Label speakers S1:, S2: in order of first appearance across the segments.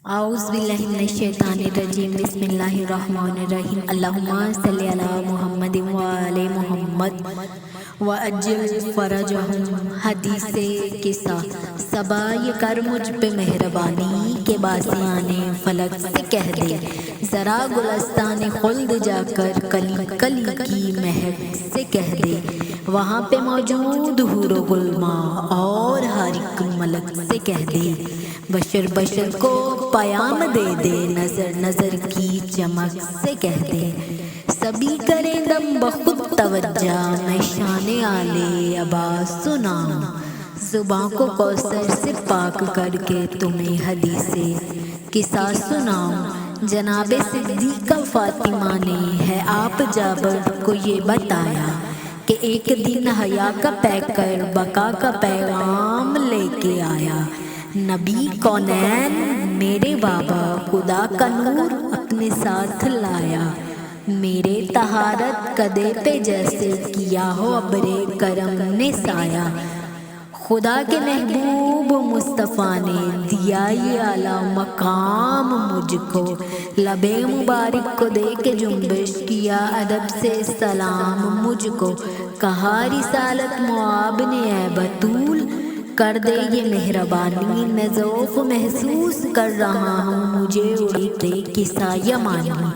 S1: اعوذ باللہ من الشیطان الرجیم بسم اللہ الرحمن الرحیم اللہم صلی علی محمد وآل محمد وعجل فرجہم۔ حدیث قصہ صبا کر مجھ پہ مہربانی کے باسیان فلک سے کہہ دے، ذرا گلستان خلد جا کر کلی کلی کی مہک سے کہہ دے، وہاں پہ موجود حور و گلما اور ہر ایک ملک سے کہہ دے، بشر بشر کو پیام دے دے، نظر نظر کی چمک سے کہہ دے، سبھی کریں دم بخود توجہ، میں شان آلے عباس سناؤں، زباں کو کوثر سے پاک کر کے تمہیں حدیث قصہ سناؤں۔ جناب صدیقہ فاطمہ نے ہے آپ جابر کو یہ بتایا کہ ایک دن حیا کا پیکر بقا کا پیغام لے کے آیا، نبی کونین میرے بابا خدا کا نور اپنے ساتھ لایا، میرے طہارت قدے پہ جیسے کیا ہو ابرے کرم نے سایہ، خدا کے محبوب مصطفیٰ نے دیا یہ اعلیٰ مقام مجھ کو، لبے مبارک کو دے کے جنبش کیا ادب سے سلام مجھ کو، کہا رسالت معاب نے اے بطول کر دے یہ مہربانی، میں ذوق محسوس کر رہا ہوں مجھے اڑتے قصہ یمانی،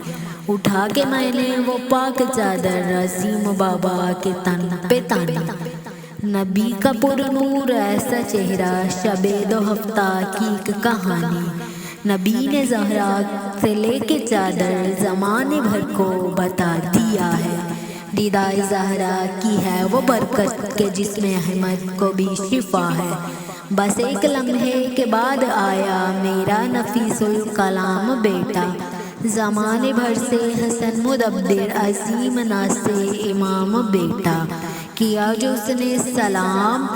S1: اٹھا کے میں نے وہ پاک چادر رسیم بابا کے تن پہ تانی، نبی کا پر نور ایسا چہرہ شب دو ہفتہ کی ایک کہانی، نبی نے زہرا سے لے کے چادر زمانے بھر کو بتا دیا ہے، ردائے زہرا کی ہے وہ برکت کہ جس میں احمد کو بھی شفا ہے، بس ایک لمحے کے بعد آیا میرا نفیس الکلام بیٹا، زمانے بھر سے حسن مدبر عظیم ناصر امام بیٹا، کیا جو اس نے سلام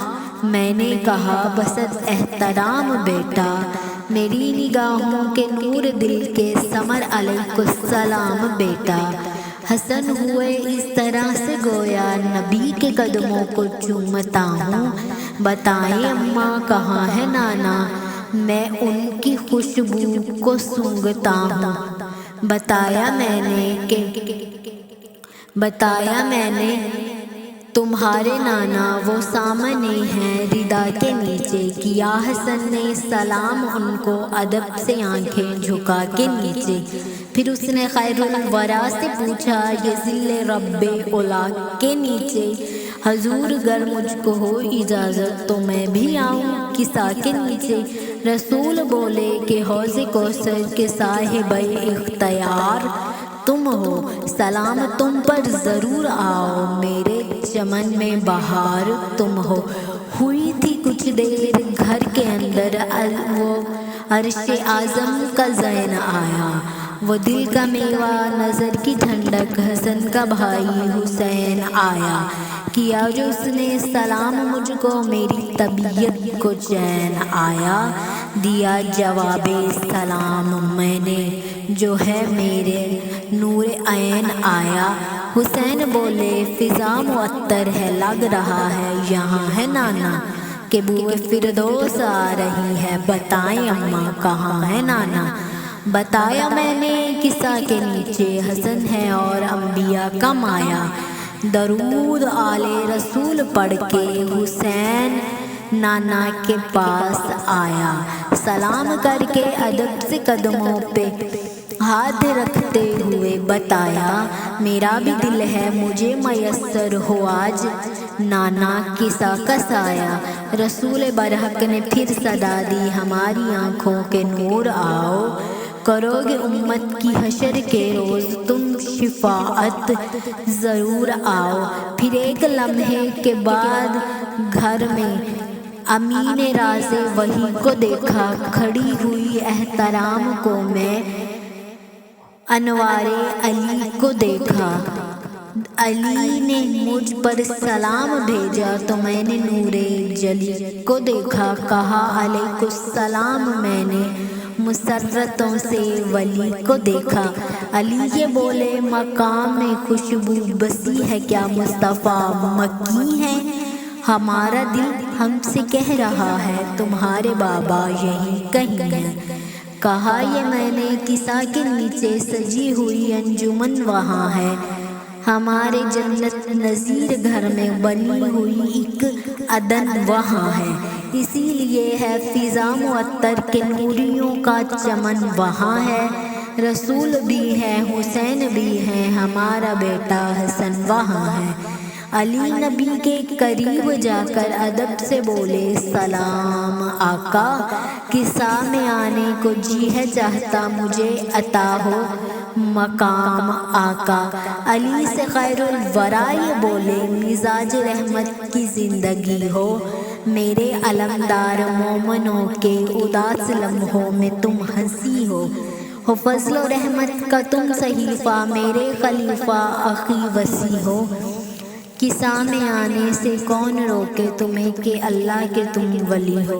S1: میں نے کہا بسد احترام بیٹا، میری نگاہوں کے نور دل کے ثمر علیہ السلام بیٹا، حسن ہوئے اس طرح سے گویا نبی کے قدموں کو چومتا ہوں، بتائیں اماں کہاں ہے نانا میں ان کی خوشبو کو سونگھتا ہوں، بتایا میں نے تمہارے نانا وہ سامنے ہیں ردا کے نیچے، کیا حسن نے سلام ان کو ادب سے آنکھیں جھکا کے نیچے، پھر اس نے خیر الورا سے پوچھا یہ ذل رب اولا کے نیچے، حضور گر مجھ کو ہو اجازت تو میں بھی آؤں قصہ کے نیچے، رسول بولے کہ حوض کوثر کے صاحب اختیار تم ہو، سلام تم پر ضرور آؤ، میرے چمن میں بہار تم ہو، ہوئی تھی کچھ دیر گھر کے اندر وہ عرش اعظم کا زین آیا، وہ دل کا میوہ نظر کی ٹھنڈک حسن کا بھائی حسین آیا، کیا جو اس نے سلام مجھ کو میری طبیعت کو چین آیا، دیا جواب سلام میں نے جو ہے میرے نور عین آیا، حسین بولے فضا معطر ہے لگ رہا ہے یہاں ہے نانا کہ بو فردوس آ رہی ہے، بتائیں اماں کہاں ہے نانا، بتایا میں نے قصہ کے نیچے حسن ہے اور انبیاء کا مایا، درود آل رسول پڑھ کے حسین نانا کے پاس آیا، سلام کر کے ادب سے قدموں پہ ہاتھ رکھتے ہوئے بتایا میرا بھی دل ہے مجھے میسر ہو آج نانا قصہ کا سایہ، رسول برحق نے پھر صدا دی ہماری آنکھوں کے نور آؤ، کرو گے امت کی حشر کے روز تم شفاعت ضرور آؤ، پھر ایک لمحے کے بعد گھر میں امین راز وحی کو دیکھا، کھڑی ہوئی احترام کو میں انوار علی کو دیکھا، علی نے مجھ پر سلام بھیجا تو میں نے نور جلی کو دیکھا، کہا علیہ السلام میں نے مسرتوں سے ولی کو دیکھا، علی یہ بولے مقام میں خوشبو بسی ہے کیا مصطفیٰ مکی ہے، ہمارا دل ہم سے کہہ رہا ہے تمہارے بابا یہی کہیں ہیں، کہا یہ میں نے کسا کے نیچے سجی ہوئی انجمن وہاں ہے، ہمارے جنت نظیر گھر میں بنی ہوئی ایک عدن وہاں ہے، اسی لیے ہے فضا معطر کے نوریوں کا چمن وہاں ہے، رسول بھی ہے حسین بھی ہے ہمارا بیٹا حسن وہاں ہے۔ علی نبی کے قریب جا کر ادب سے بولے سلام آقا، قصہ میں آنے کو جی ہے چاہتا مجھے عطا ہو مقام آقا۔ علی سے خیر الورا یہ بولے مزاج رحمت کی زندگی ہو، میرے علمدار مومنوں کے اداس لمحوں میں تم ہنسی ہو فضل و رحمت کا تم صحیفہ میرے خلیفہ اخی وسیع ہو، قصہ میں آنے سے کون روکے تمہیں کہ اللہ کے تم ولی ہو۔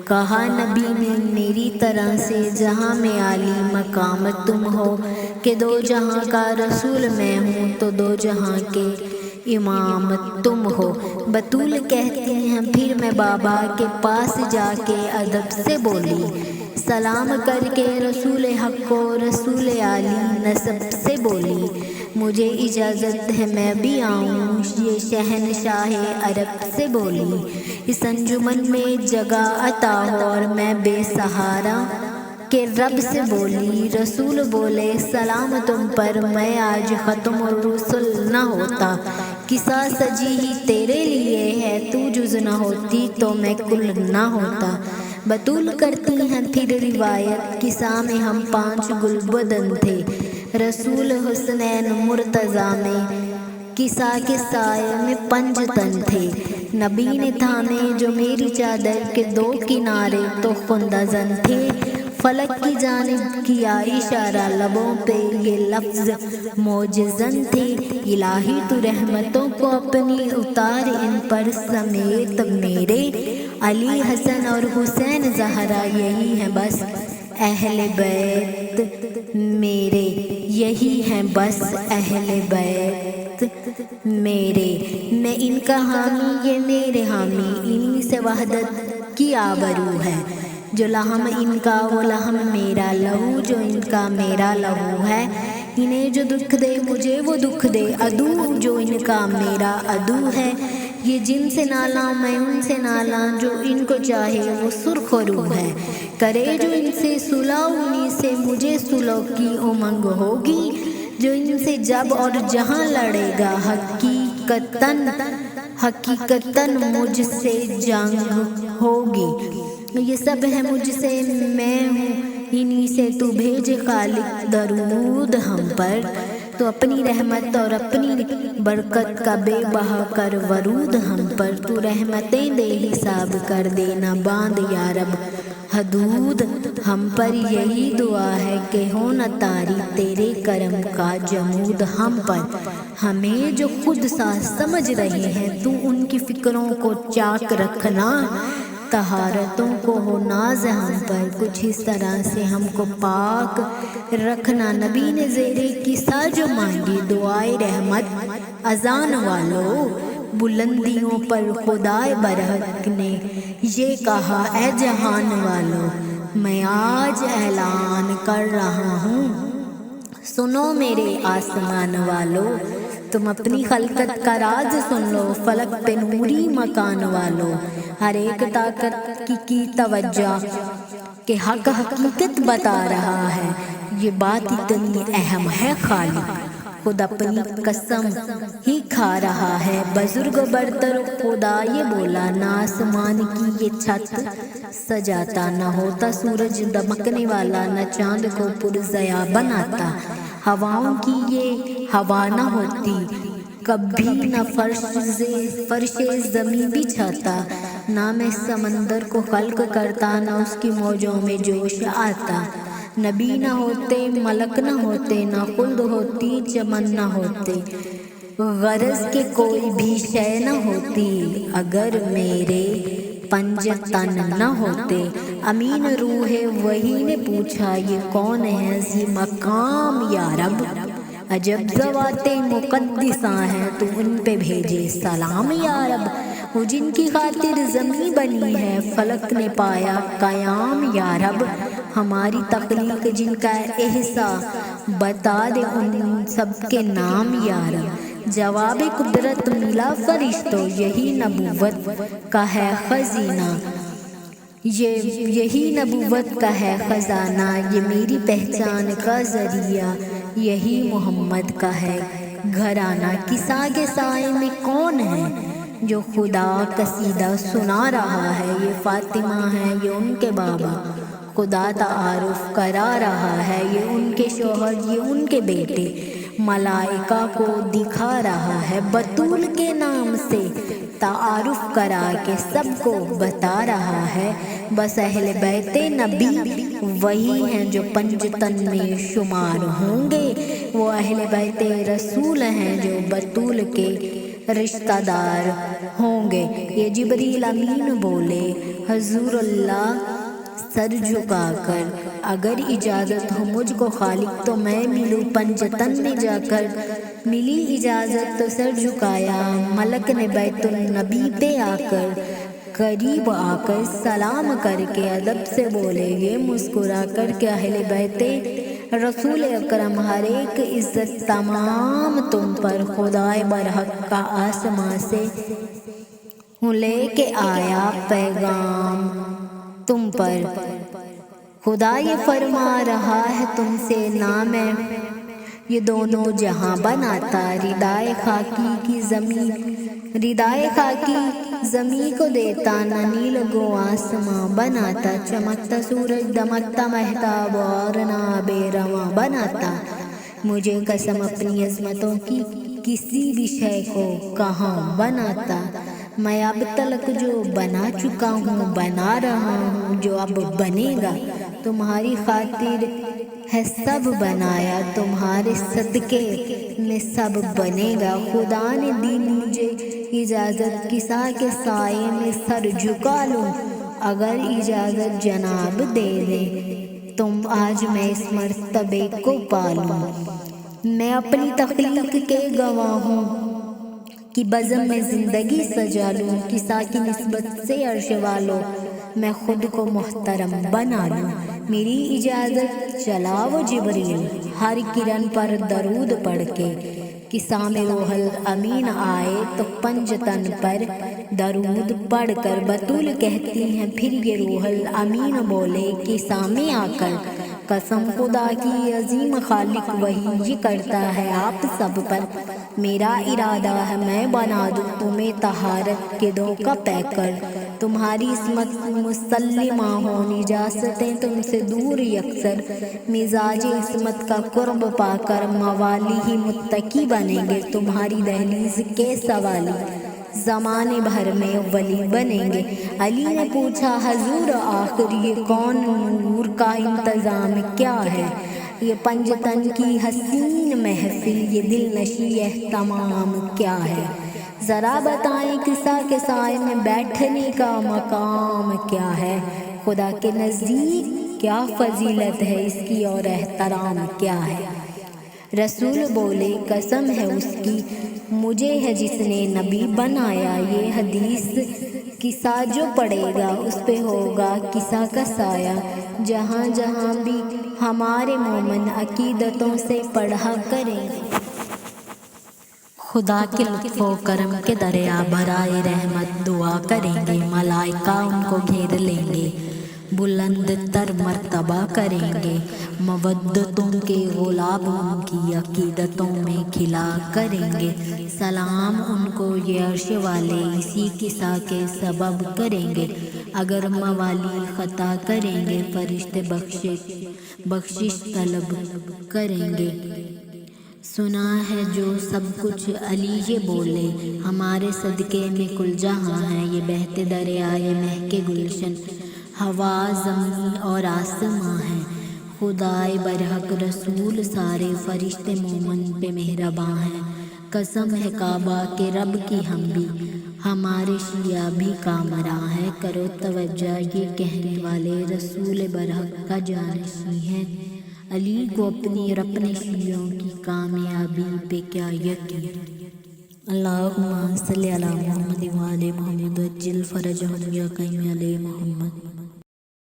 S1: کہا نبی نے میری طرح سے جہاں میں عالی مقامت تم ہو، کہ دو جہاں کا رسول میں ہوں تو دو جہاں کے امام تم ہو۔ بطول کہتی ہیں پھر میں بابا کے پاس جا کے ادب سے بولی سلام کر کے رسول حق کو رسول عالی نسب سے بولی، مجھے اجازت ہے میں بھی آؤں یہ شہنشاہ عرب سے بولی، اس انجمن میں جگہ عطا ہو اور میں بے سہارا کہ رب سے بولی۔ رسول بولے سلام تم پر، میں آج ختم الرسل نہ ہوتا، قصہ سجی ہی تیرے لیے ہے، تو جز نہ ہوتی تو میں کل نہ ہوتا۔ بطول کرتی ہیں پھر روایت قصہ میں ہم 5 گلبدن تھے، رسول حسنین مرتضیٰ میں قصہ کے سائے میں 5 تن تھے، نبی نے تھامے جو میری چادر کے 2 کنارے تو خندہ زن تھے، فلک کی جانب کیا اشارہ لبوں پہ یہ لفظ موجزن تھے، الہی تو رحمتوں کو اپنی اتار ان پر سمیت میرے، علی حسن اور حسین زہرا یہی ہیں بس اہل بیت میرے، یہی ہیں بس اہل بیت میرے، میں ان کا حامی یہ میرے حامی، انہی سے وحدت کی آبرو ہے، جو لحم ان کا وہ لحم میرا، لہو جو ان کا میرا لہو ہے، انہیں جو دکھ دے مجھے وہ دکھ دے، عدو جو ان کا میرا عدو ہے، یہ جن سے نالاں میں ان سے نالاں، جو ان کو چاہے وہ سرخ روح ہے، کرے جو ان سے صلح انہی سے مجھے صلح کی امنگ ہوگی، جو ان سے جب اور جہاں لڑے گا حقیقتاً مجھ سے جنگ ہوگی، یہ سب ہے مجھ سے میں ہوں انہی سے، تو بھیج خالق درود ہم پر، تو اپنی رحمت اور اپنی برکت کا بے بہا کر ورود ہم پر، تو رحمتیں بے حساب کر دینا باندھ یا رب حدود ہم پر، یہی دعا ہے کہ ہو نہ طاری تیرے کرم کا جمود ہم پر، ہمیں جو خود سا سمجھ رہے ہیں تو ان کی فکروں کو چاک رکھنا، طہارتوں کو ہو ناز ہم پر، کچھ اس طرح سے ہم کو پاک رکھنا۔ نبی نے زیر قصہ جو مانگی دعائے رحمت اذان والو، بلندیوں پر خدائے برحق نے یہ کہا اے جہان والو، میں آج اعلان کر رہا ہوں سنو میرے آسمان والو، تم اپنی خلقت کا راز سن لو، فلک پہ نوری مکان والو، ہر ایک طاقت کی توجہ کہ حق حقیقت بتا رہا ہے، یہ بات اتنی اہم ہے خالق خود اپنی قسم ہی کھا رہا ہے، بزرگ برتر خدا یہ بولا، نہ آسمان کی یہ چھت سجاتا، نہ ہوتا سورج دمکنے والا، نہ چاند کو پرضیاء بناتا، ہواؤں کی یہ ہوا نہ ہوتی کبھی، نہ فرش زمیں بچھاتا، نہ میں سمندر کو خلق کرتا، نہ اس کی موجوں میں جوش آتا، نبی نہ ہوتے ملک نہ ہوتے، نہ خلد ہوتی چمن نہ ہوتے، غرض کہ کوئی بھی شے نہ ہوتی اگر میرے 5 تن نہ ہوتے۔ امین روح وحی نے پوچھا یہ کون ہے ذی مقام یا رب، عجب ذوات مقدساں ہیں تو ان پہ بھیجے سلام یا رب، وہ جن کی خاطر زمین بنی ہے فلک نے پایا قیام یا رب، ہماری تخلیق جن کا احسا بتا دے ان سب کے نام یا رب، جواب قدرت ملا فرشتوں یہی نبوت کا ہے خزینہ، یہی نبوت کا ہے خزانہ، یہ میری پہچان کا ذریعہ یہی محمد کا ہے گھرانہ۔ کسا کے سائے میں کون ہے جو خدا قصیدہ سنا رہا ہے، یہ فاطمہ ہے یہ ان کے بابا، خدا تعارف کرا رہا ہے یہ ان کے شوہر یہ ان کے بیٹے، ملائکہ کو دکھا رہا ہے بطول کے نام سے، تعارف کرا کے سب کو بتا رہا ہے، بس اہل بیت نبی وہی ہیں جو پنجتن میں شمار ہوں گے، وہ اہل بیت رسول ہیں جو بطول کے رشتہ دار ہوں گے۔ یہ جبریل امین بولے حضور اللہ سر جھکا کر، اگر اجازت ہو مجھ کو خالق تو میں ملوں پنجتن میں جا کر، ملی اجازت تو سر جھکایا، ملک نے بیت النبی پہ آ کر قریب آ کر سلام کر کے ادب سے بولے یہ مسکرا کر کہ اہل بیت رسول اکرم ہر ایک عزت تمام تم پر، خدائے برحق کا آسماں سے لے کے آیا پیغام تم پر، خدا یہ فرما رہا ہے تم سے نام ہے یہ دونوں جہاں بناتا، ردائے خاکی کی زمین ردائے خاکی زمین کو دیتا، نہ نیل گو آسماں بناتا، چمکتا سورج دمکتا مہتاب اور نہ بے رواں بناتا، مجھے قسم اپنی عظمتوں کی کسی بھی شے کو کہاں بناتا، میں اب تلک جو بنا چکا ہوں بنا رہا ہوں جو اب بنے گا، تمہاری خاطر ہے سب بنایا، تمہارے صدقے میں سب بنے گا، خدا نے دی مجھے اجازت کسا کے سائے میں سر جھکا لوں، اگر اجازت جناب دے دیں تم آج میں اس مرتبے کو پالوں، میں اپنی تخلیق کے گواہ ہوں کہ بزم میں زندگی سجا لوں، کسا کی نسبت سے عرش والوں میں خود کو محترم بنا لوں، میری اجازت چلاؤ جبریل ہر کرن پر درود پڑھ کے، کسا میں روح الامین آئے تو پنجتن پر درود پڑھ کر، بطول کہتی ہیں پھر یہ روح الامین بولے کسا میں آ کر، قسم خدا کی عظیم خالق وہی یہ کرتا ہے آپ سب پر، میرا ارادہ ہے میں بنا دوں تمہیں طہارت کے دو کا پیکر، تمہاری عصمت مسلمہ ہو نجاستیں تم سے دور یکسر، مزاج عصمت کا قرب پا کر موالی ہی متقی بنیں گے، تمہاری دہلیز کے سوالی زمانے بھر میں ولی بنیں گے۔ علی نے پوچھا حضور آخر یہ کون نور کا انتظام کیا ہے، یہ پنجتن کی حسین محفل یہ دل نشی اہتمام کیا ہے، ذرا بتائیں کسا کے سائے میں بیٹھنے کا مقام کیا ہے، خدا کے نزدیک کیا فضیلت ہے اس کی اور احترام کیا ہے، رسول بولے قسم ہے اس کی مجھے ہے جس نے نبی بنایا، یہ حدیث کسا جو پڑھے گا اس پہ ہوگا کسا کا سایہ، جہاں جہاں بھی ہمارے مومن عقیدتوں سے پڑھا کریں، خدا کے لطف و کرم کے دریا برائے رحمت دعا کریں گے، ملائکہ ان کو گھیر لیں گے، بلند تر مرتبہ کریں گے، مودتوں کے غلاب ان کی عقیدتوں میں کھلا کریں گے، سلام ان کو یہ عرش والے اسی کسا کے سبب کریں گے، اگر موالی خطا کریں گے فرشتے بخشش طلب کریں گے، سنا ہے جو سب کچھ علی یہ بولے، ہمارے صدقے میں کل جہاں ہے، یہ بہتے دریائے مہکے گلشن، ہوا زمین اور آسماں ہے، خدائے برحق رسول سارے فرشتے مومن پہ مہرباں ہیں، قسم ہے کعبہ کے رب کی ہم بھی، ہمارے شیعہ بھی کامراں ہے، کرو توجہ یہ کہنے والے رسول برحق کا جانشین ہے، علی کو اپنی اور اپنے شیعوں کی کامیابی پہ کیا یقین۔ اللہم صلی علی محمد وعلی محمد وعجل فرجہم یا قیم علی محمد.